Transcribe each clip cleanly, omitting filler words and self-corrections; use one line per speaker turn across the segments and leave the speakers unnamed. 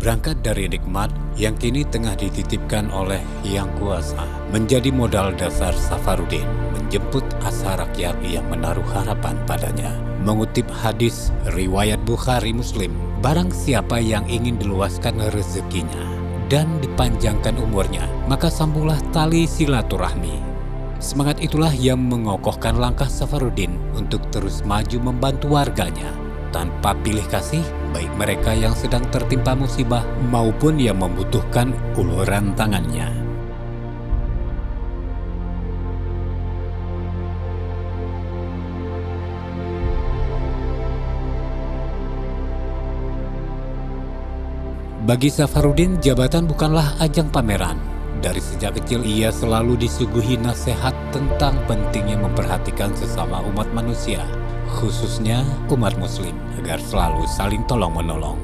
berangkat dari nikmat yang kini tengah dititipkan oleh Yang Kuasa, menjadi modal dasar Safarudin menjemput asa rakyat yang menaruh harapan padanya. Mengutip hadis riwayat Bukhari Muslim, barang siapa yang ingin diluaskan rezekinya dan dipanjangkan umurnya, maka sambunglah tali silaturahmi. Semangat itulah yang mengokohkan langkah Safarudin untuk terus maju membantu warganya, tanpa pilih kasih, baik mereka yang sedang tertimpa musibah maupun yang membutuhkan uluran tangannya. Bagi Safarudin, jabatan bukanlah ajang pameran. Dari sejak kecil ia selalu disuguhi nasihat tentang pentingnya memperhatikan sesama umat manusia, khususnya umat muslim, agar selalu saling tolong-menolong.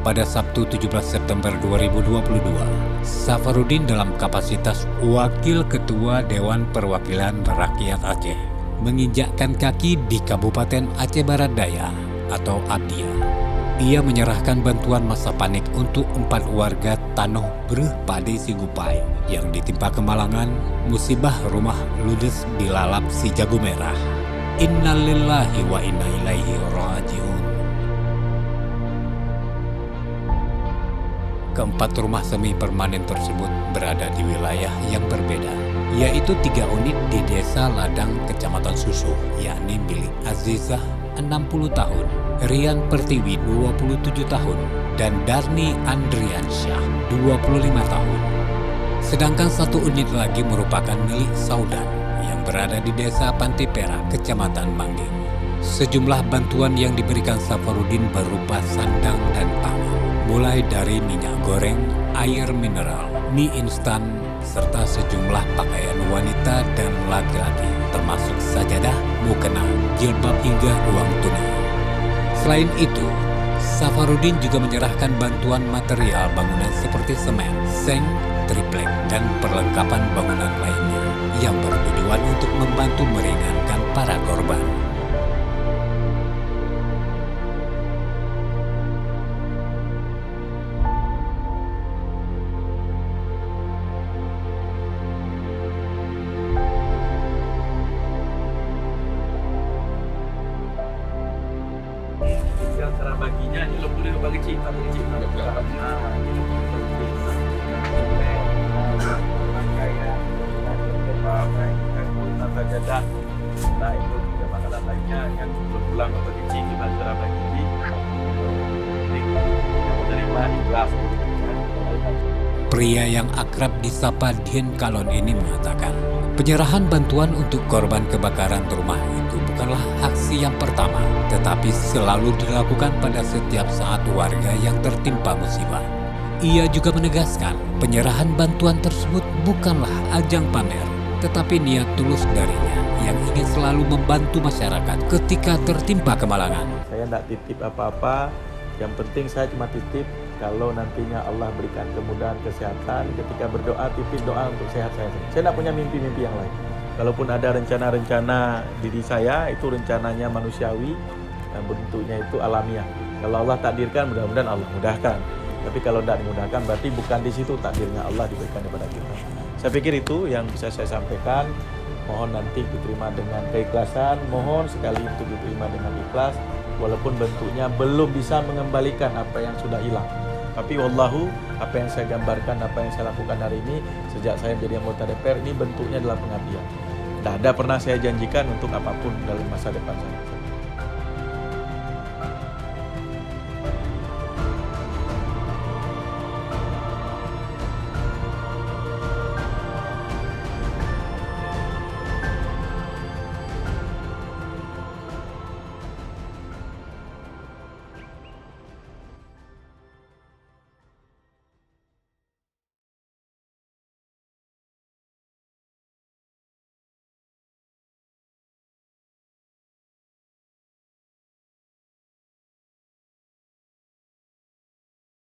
Pada Sabtu 17 September 2022, Safarudin dalam kapasitas Wakil Ketua Dewan Perwakilan Rakyat Aceh menginjakkan kaki di Kabupaten Aceh Barat Daya atau Abdia. Ia menyerahkan bantuan masa panik untuk 4 warga Tanoh Breh Pade Sigupai yang ditimpa kemalangan musibah rumah ludes dilalap si jago merah. Innalillahi wa inna ilaihi raji'un. Keempat rumah semi permanen tersebut berada di wilayah yang berbeda, yaitu 3 unit di Desa Ladang, Kecamatan Susuh, yakni milik Azizah 60 tahun, Rian Pertiwi 27 tahun, dan Darni Andriansyah 25 tahun. Sedangkan 1 unit lagi merupakan milik Saudan yang berada di Desa Pantai Perak, Kecamatan Mangging. Sejumlah bantuan yang diberikan Safarudin berupa sandang dan pangan, mulai dari minyak goreng, air mineral, mie instan, serta sejumlah pakaian wanita dan laki-laki, termasuk sajadah, mukena, jilbab hingga uang tunai. Selain itu, Safarudin juga menyerahkan bantuan material bangunan seperti semen, seng, triplek, dan perlengkapan bangunan lainnya yang bertujuan untuk membantu meringankan para korban.
Cara baginya ini lo boleh bagi cipta. Nah itu juga makanan lainnya yang belum pulang atau dicicip cara bagi ini menerima ikhlas.
Pria yang akrab disapa Dien Kalon ini mengatakan, penyerahan bantuan untuk korban kebakaran rumah itu bukanlah aksi yang pertama, tetapi selalu dilakukan pada setiap saat warga yang tertimpa musibah. Ia juga menegaskan, penyerahan bantuan tersebut bukanlah ajang pamer, tetapi niat tulus darinya yang ingin selalu membantu masyarakat ketika tertimpa kemalangan.
Saya tidak titip apa-apa, yang penting saya cuma titip kalau nantinya Allah berikan kemudahan kesehatan, ketika berdoa titip doa untuk sehat saya. Saya tidak punya mimpi-mimpi yang lain. Kalaupun ada rencana-rencana diri saya, itu rencananya manusiawi dan bentuknya itu alamiah. Kalau Allah takdirkan, mudah-mudahan Allah mudahkan. Tapi kalau tidak dimudahkan, berarti bukan di situ takdirnya Allah diberikan kepada kita. Saya pikir itu yang bisa saya sampaikan. Mohon nanti diterima dengan keikhlasan, mohon sekali untuk diterima dengan ikhlas, walaupun bentuknya belum bisa mengembalikan apa yang sudah hilang. Tapi wallahu, apa yang saya gambarkan, apa yang saya lakukan hari ini sejak saya menjadi anggota DPR, ini bentuknya adalah pengabdian. Tidak ada pernah saya janjikan untuk apapun dalam masa depan saya.